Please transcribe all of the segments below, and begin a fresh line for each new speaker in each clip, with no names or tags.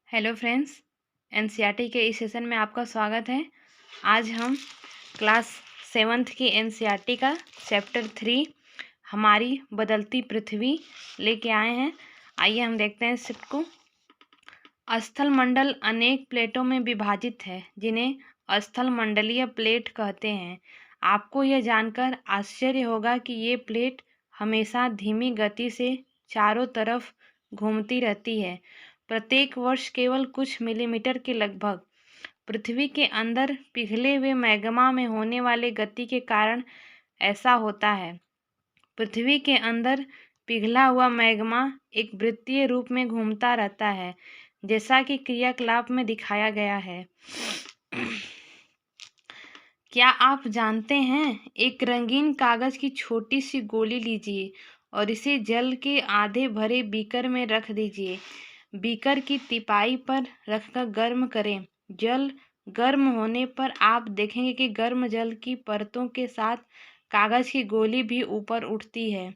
Hello friends, NCERT के इस session में आपका स्वागत है। आज हम क्लास 7th की एनसीईआरटी का चैप्टर 3 हमारी बदलती पृथ्वी लेके आए हैं। आइए हम देखते हैं इस शिफ्ट को। स्थल मंडल अनेक प्लेटों में विभाजित है जिन्हें स्थल मंडलीय प्लेट कहते हैं। आपको यह जानकर आश्चर्य होगा कि ये प्लेट हमेशा धीमी गति से चारों तरफ घूमती रहती है, प्रत्येक वर्ष केवल कुछ मिलीमीटर के लगभग। पृथ्वी के अंदर पिघले हुए मैग्मा में होने वाले गति के कारण ऐसा होता है। पृथ्वी के अंदर पिघला हुआ मैग्मा एक वृत्तीय रूप में घूमता रहता है, जैसा कि क्रियाकलाप में दिखाया गया है। क्या आप जानते हैं, एक रंगीन कागज की छोटी सी गोली लीजिए और इसे जल के आधे भरे बीकर में रख दीजिए। बीकर की तिपाई पर रखकर गर्म करें। जल गर्म होने पर आप देखेंगे कि गर्म जल की परतों के साथ कागज की गोली भी ऊपर उठती है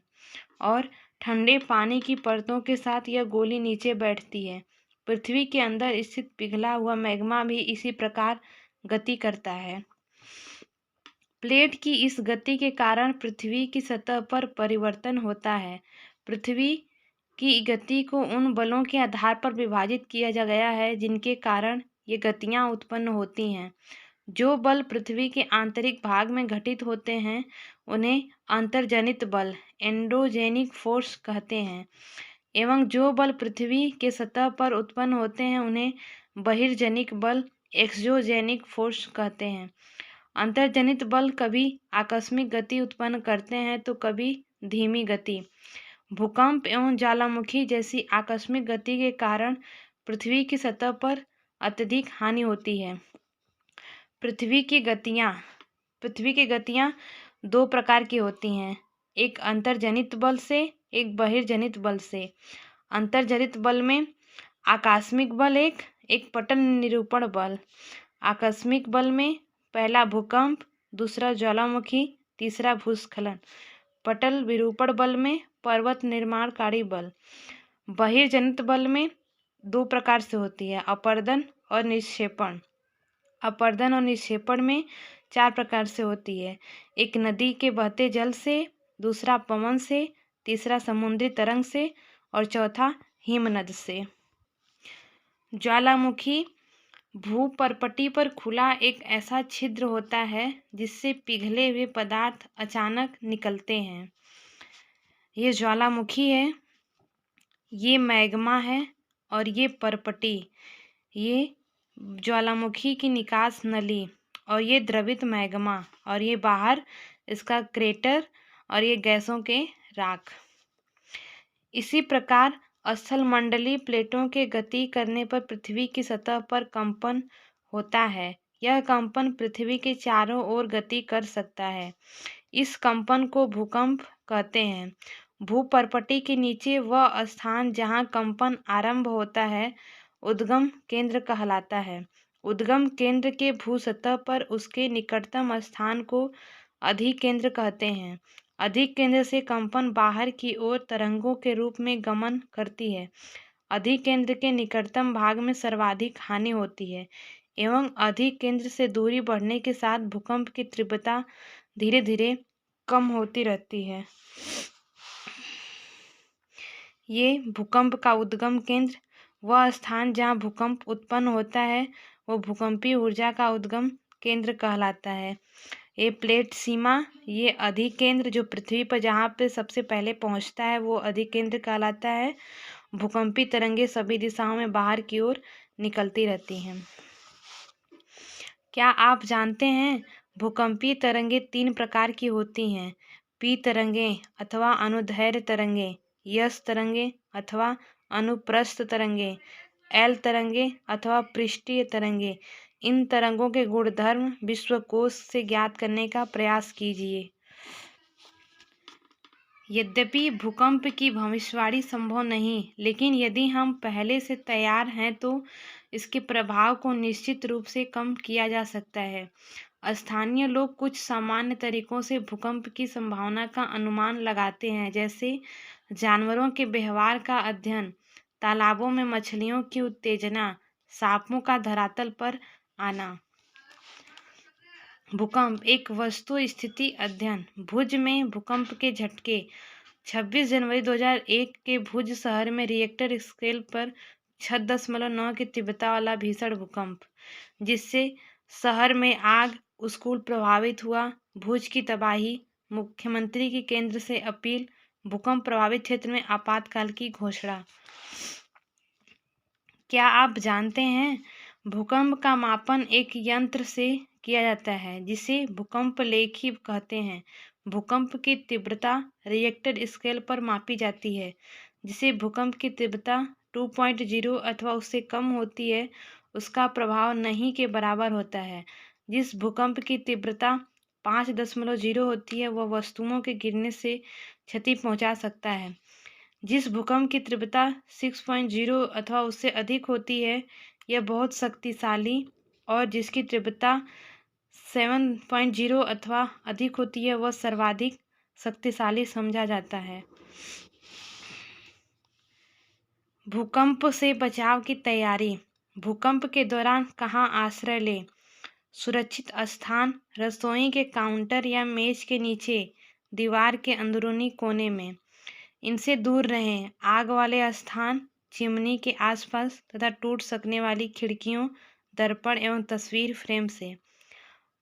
और ठंडे पानी की परतों के साथ यह गोली नीचे बैठती है। पृथ्वी के अंदर स्थित पिघला हुआ मैग्मा भी इसी प्रकार गति करता है। प्लेट की इस गति के कारण पृथ्वी की सतह पर परिवर्तन होता है। पृथ्वी की गति को उन बलों के आधार पर विभाजित किया जा गया है जिनके कारण ये गतियाँ उत्पन्न होती हैं। जो बल पृथ्वी के आंतरिक भाग में घटित होते हैं उन्हें अंतर्जनित बल एंडोजेनिक फोर्स कहते हैं, एवं जो बल पृथ्वी के सतह पर उत्पन्न होते हैं उन्हें बहिर्जनिक बल एक्सोजेनिक फोर्स कहते हैं। अंतर्जनित बल कभी आकस्मिक गति उत्पन्न करते हैं तो कभी धीमी गति। भूकंप एवं ज्वालामुखी जैसी आकस्मिक गति के कारण पृथ्वी की सतह पर अत्यधिक हानि होती है। पृथ्वी की गतियाँ दो प्रकार की होती हैं, एक अंतर्जनित बल से, एक बहिर्जनित बल से। अंतर्जनित बल में आकस्मिक बल एक पटल निरूपण बल। आकस्मिक बल में पहला भूकंप, दूसरा ज्वालामुखी, तीसरा भूस्खलन। पटल विरूपण बल में पर्वत निर्माणकारी बल। बहिर्जनित बल में दो प्रकार से होती है, अपर्दन और निक्षेपण। अपर्दन और निक्षेपण में 4 प्रकार से होती है, एक नदी के बहते जल से, दूसरा पवन से, तीसरा समुद्री तरंग से और चौथा हिमनद से। ज्वालामुखी भूपर्पटी पर खुला एक ऐसा छिद्र होता है जिससे पिघले हुए पदार्थ अचानक निकलते हैं। ये ज्वालामुखी है, ये मैग्मा है और ये पर्पटी। ये ज्वालामुखी की निकास नली और ये द्रवित मैग्मा और ये बाहर इसका क्रेटर और ये गैसों के राख। इसी प्रकार स्थल मंडलीय प्लेटों के गति करने पर पृथ्वी की सतह पर कंपन होता है। यह कंपन पृथ्वी के चारों ओर गति कर सकता है। इस कंपन को भूकंप कहते हैं। भूपर्पटी के नीचे वह स्थान जहाँ कंपन आरंभ होता है उद्गम केंद्र कहलाता है। उद्गम केंद्र के भूसतह पर उसके निकटतम स्थान को अधिकेंद्र कहते हैं। अधिकेंद्र से कंपन बाहर की ओर तरंगों के रूप में गमन करती है। अधिकेंद्र के निकटतम भाग में सर्वाधिक हानि होती है एवं अधिकेंद्र से दूरी बढ़ने के साथ भूकंप की तीव्रता धीरे धीरे कम होती रहती है। ये भूकंप का उद्गम केंद्र, वह स्थान जहाँ भूकंप उत्पन्न होता है, वो भूकंपीय ऊर्जा का उद्गम केंद्र कहलाता है। ये प्लेट सीमा, ये अधिकेंद्र जो पृथ्वी पर जहाँ पे सबसे पहले पहुँचता है वो अधिकेंद्र कहलाता है। भूकंपी तरंगे सभी दिशाओं में बाहर की ओर निकलती रहती हैं। क्या आप जानते हैं, भूकंपीय तरंगे 3 प्रकार की होती हैं, पी तरंगे अथवा अनुदैर्ध्य तरंगे, यस तरंगे अथवा अनुप्रस्थ तरंगे, एल तरंगे अथवा पृष्ठीय तरंगे। इन तरंगों के गुणधर्म विश्वकोश से ज्ञात करने का प्रयास कीजिए। यद्यपि भूकंप की भविष्यवाणी संभव नहीं, लेकिन यदि हम पहले से तैयार हैं तो इसके प्रभाव को निश्चित रूप से कम किया जा सकता है। स्थानीय लोग कुछ सामान्य तरीकों से भूकंप की संभावना का अनुमान लगाते हैं, जैसे जानवरों के व्यवहार का अध्ययन, तालाबों में मछलियों की उत्तेजना, सांपों का धरातल पर आना। भूकंप एक वस्तु स्थिति अध्ययन। भुज में भूकंप के झटके। 26 जनवरी 2001 के भुज शहर में रिएक्टर स्केल पर 6.9 की तीव्रता वाला भीषण भूकंप, जिससे शहर में आग, स्कूल प्रभावित हुआ। भुज की तबाही। मुख्यमंत्री की केंद्र से अपील। भूकंप प्रभावित क्षेत्र में आपातकाल की घोषणा। क्या आप जानते हैं भूकंप का मापन एक यंत्र से किया जाता है जिसे भूकंप लेखी कहते हैं। भूकंप की तीव्रता रिएक्टर स्केल पर मापी जाती है। जिसे भूकंप की तीव्रता 2.0 अथवा उससे कम होती है, उसका प्रभाव नहीं के बराबर होता है। जिस भूकंप की तीव्रता 5.0 होती है, वह वस्तुओं के गिरने से क्षति पहुंचा सकता है। जिस भूकंप की तीव्रता 6.0 अथवा उससे अधिक होती है, यह बहुत शक्तिशाली, और जिसकी तीव्रता 7.0 अथवा अधिक होती है, वह सर्वाधिक शक्तिशाली समझा जाता है। भूकंप से बचाव की तैयारी। भूकंप के दौरान कहाँ आश्रय लें? सुरक्षित स्थान। रसोई के काउंटर या मेज के नीचे, दीवार के अंदरूनी कोने में। इनसे दूर रहें। आग वाले स्थान, चिमनी के आसपास तथा टूट सकने वाली खिड़कियों, दर्पण एवं तस्वीर फ्रेम से।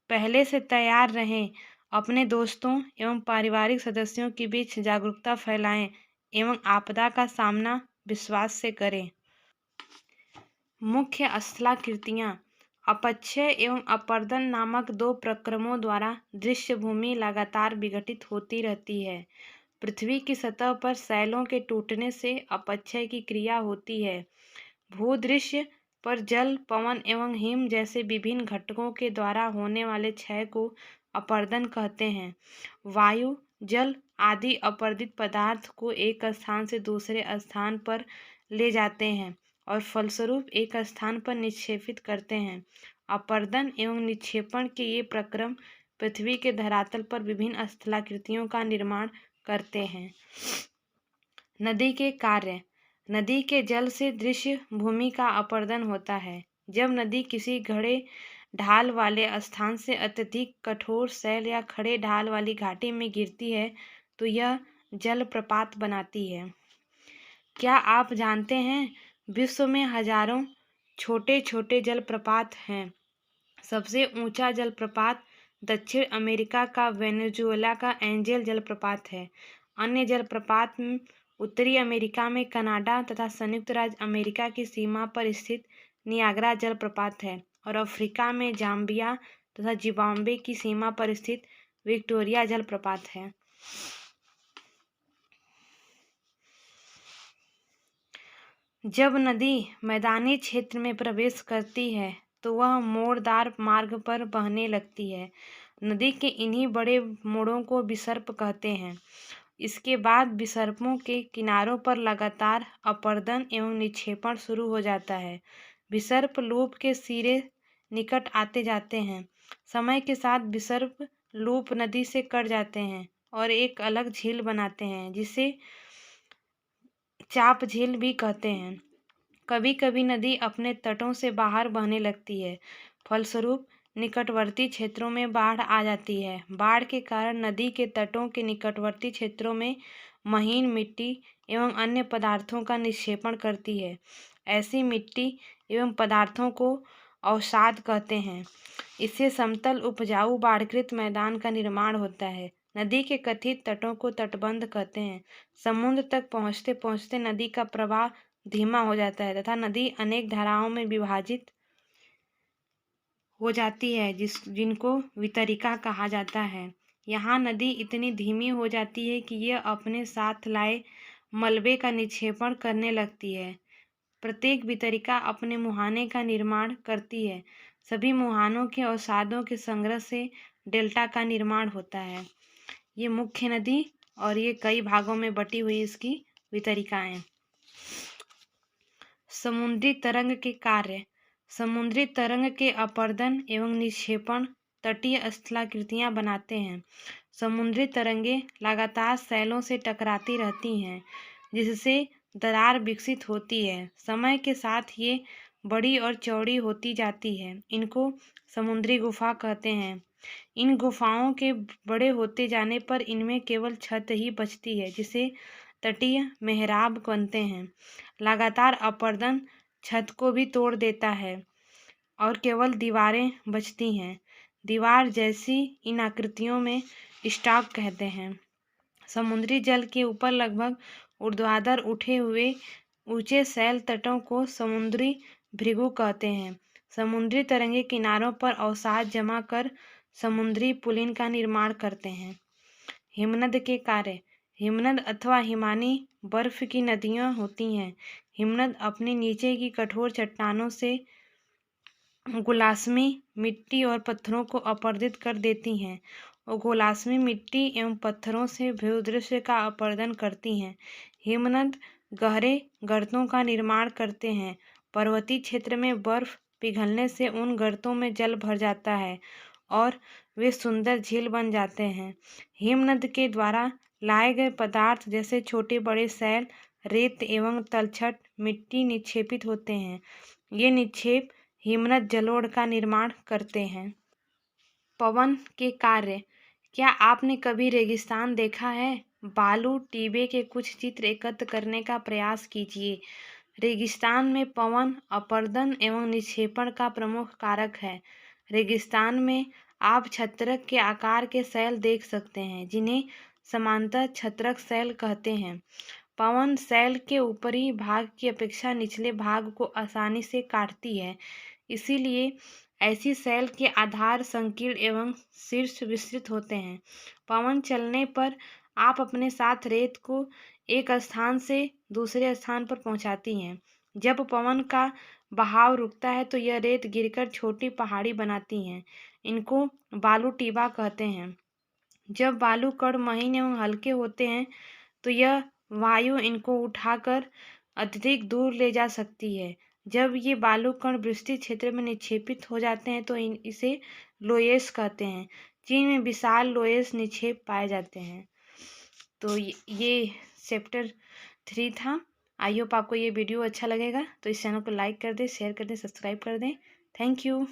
पहले से तैयार रहें। अपने दोस्तों एवं पारिवारिक सदस्यों के बीच जागरूकता फैलाएं एवं आपदा का सामना विश्वास से करें। मुख्य स्थलाकृतियाँ। अपक्षय एवं अपर्दन नामक 2 प्रक्रमों द्वारा दृश्य भूमि लगातार विघटित होती रहती है। पृथ्वी की सतह पर शैलों के टूटने से अपक्षय की क्रिया होती है। भूदृश्य पर जल, पवन एवं हिम जैसे विभिन्न घटकों के द्वारा होने वाले क्षय को अपर्दन कहते हैं। वायु, जल आदि अपर्दित पदार्थ को एक स्थान से दूसरे स्थान पर ले जाते हैं और फलस्वरूप एक स्थान पर निक्षेपित करते हैं। अपर्दन एवं निक्षेपण के ये प्रक्रम पृथ्वी के धरातल पर विभिन्न स्थलाकृतियों का निर्माण करते हैं। नदी के कार्य। नदी के जल से दृश्य भूमि का अपर्दन होता है। जब नदी किसी खड़े ढाल वाले स्थान से अत्यधिक कठोर शैल या खड़े ढाल वाली घाटी में गिरती है, तो यह जलप्रपात बनाती है। क्या आप जानते हैं विश्व में हजारों छोटे छोटे जलप्रपात हैं? सबसे ऊंचा जलप्रपात दक्षिण अमेरिका का वेनेजुएला का एंजेल जलप्रपात है। अन्य जलप्रपात उत्तरी अमेरिका में कनाडा तथा संयुक्त राज्य अमेरिका की सीमा पर स्थित नियाग्रा जलप्रपात है, और अफ्रीका में जाम्बिया तथा जिम्बाब्वे की सीमा पर स्थित विक्टोरिया जलप्रपात है। जब नदी मैदानी क्षेत्र में प्रवेश करती है, तो वह मोड़दार मार्ग पर बहने लगती है। नदी के इन्हीं बड़े मोड़ों को विसर्प कहते हैं। इसके बाद विसर्पों के किनारों पर लगातार अपर्दन एवं निक्षेपण शुरू हो जाता है। विसर्प लूप के सिरे निकट आते जाते हैं। समय के साथ विसर्प लूप नदी से कट जाते हैं और एक अलग झील बनाते हैं, जिसे चाप झील भी कहते हैं। कभी कभी नदी अपने तटों से बाहर बहने लगती है। फलस्वरूप निकटवर्ती क्षेत्रों में बाढ़ आ जाती है। बाढ़ के कारण नदी के तटों के निकटवर्ती क्षेत्रों में महीन मिट्टी एवं अन्य पदार्थों का निक्षेपण करती है। ऐसी मिट्टी एवं पदार्थों को अवसाद कहते हैं। इससे समतल उपजाऊ बाढ़कृत मैदान का निर्माण होता है। नदी के कथित तटों को तटबंध कहते हैं। समुद्र तक पहुँचते पहुँचते नदी का प्रवाह धीमा हो जाता है तथा नदी अनेक धाराओं में विभाजित हो जाती है, जिनको वितरिका कहा जाता है। यहाँ नदी इतनी धीमी हो जाती है कि यह अपने साथ लाए मलबे का निक्षेपण करने लगती है। प्रत्येक वितरिका अपने मुहाने का निर्माण करती है। सभी मुहानों के अवसादों के संग्रह से डेल्टा का निर्माण होता है। ये मुख्य नदी और ये कई भागों में बटी हुई इसकी वितरिकाएं। समुद्री तरंग के कार्य। समुद्री तरंग के अपर्दन एवं निक्षेपण तटीय स्थलाकृतियां बनाते हैं। समुद्री तरंगें लगातार शैलों से टकराती रहती हैं, जिससे दरार विकसित होती है। समय के साथ ये बड़ी और चौड़ी होती जाती है। इनको समुद्री गुफा कहते हैं। इन गुफाओं के बड़े होते जाने पर इनमें केवल छत ही बचती है, जिसे तटीय मेहराब बनते हैं। लगातार अपरदन छत को भी तोड़ देता है और केवल दीवारें बचती हैं। दीवार जैसी इन आकृतियों में स्टॉक कहते हैं। समुद्री जल के ऊपर लगभग ऊर्ध्वाधर उठे हुए ऊंचे शैल तटों को समुद्री भृगु कहते हैं। समुद्री तरंगे किनारों पर अवसाद जमा कर समुद्री पुलिन का निर्माण करते हैं। हिमनद के कार्य। हिमनद अथवा हिमानी बर्फ की नदियां होती हैं। हिमनद अपने नीचे की कठोर चट्टानों से गुलासमी मिट्टी और पत्थरों को अपरदित कर देती हैं और गुलासमी मिट्टी एवं पत्थरों से भूदृश्य का अपरदन करती हैं। हिमनद गहरे गर्तों का निर्माण करते हैं। पर्वतीय क्षेत्र में बर्फ पिघलने से उन गर्तों में जल भर जाता है और वे सुंदर झील बन जाते हैं। हिमनद के द्वारा लाए गए पदार्थ जैसे छोटे बड़े शैल, रेत एवं तलछट मिट्टी निक्षेपित होते हैं। ये निक्षेप हिमनद जलोढ़ का निर्माण करते हैं। पवन के कार्य। क्या आपने कभी रेगिस्तान देखा है? बालू टीबे के कुछ चित्र एकत्र करने का प्रयास कीजिए। रेगिस्तान में पवन अपरदन एवं निक्षेपण का प्रमुख कारक है। रेगिस्तान में आप छत्रक के आकार के शैल देख सकते हैं, जिन्हें समांतर छत्रक शैल कहते हैं। पवन शैल के ऊपरी भाग की अपेक्षा निचले भाग को आसानी से काटती है, इसीलिए ऐसी शैल के आधार संकीर्ण एवं शीर्ष विस्तृत होते हैं। पवन चलने पर आप अपने साथ रेत को एक स्थान से दूसरे स्थान पर पहुंचाती हैं। जब पवन का बहाव रुकता है तो यह रेत गिरकर छोटी पहाड़ी बनाती हैं। इनको बालू टीबा कहते हैं। जब बालू कण महीन एवं हल्के होते हैं तो यह वायु इनको उठाकर अत्यधिक दूर ले जा सकती है। जब ये बालू कण विस्तृत क्षेत्र में निक्षेपित हो जाते हैं तो इसे लोयस कहते हैं। चीन में विशाल लोयस निक्षेप पाए जाते हैं। तो ये चैप्टर 3 था। आई होप आपको ये वीडियो अच्छा लगेगा, तो इस चैनल को लाइक कर दें, शेयर कर दें, सब्सक्राइब कर दें। Thank you.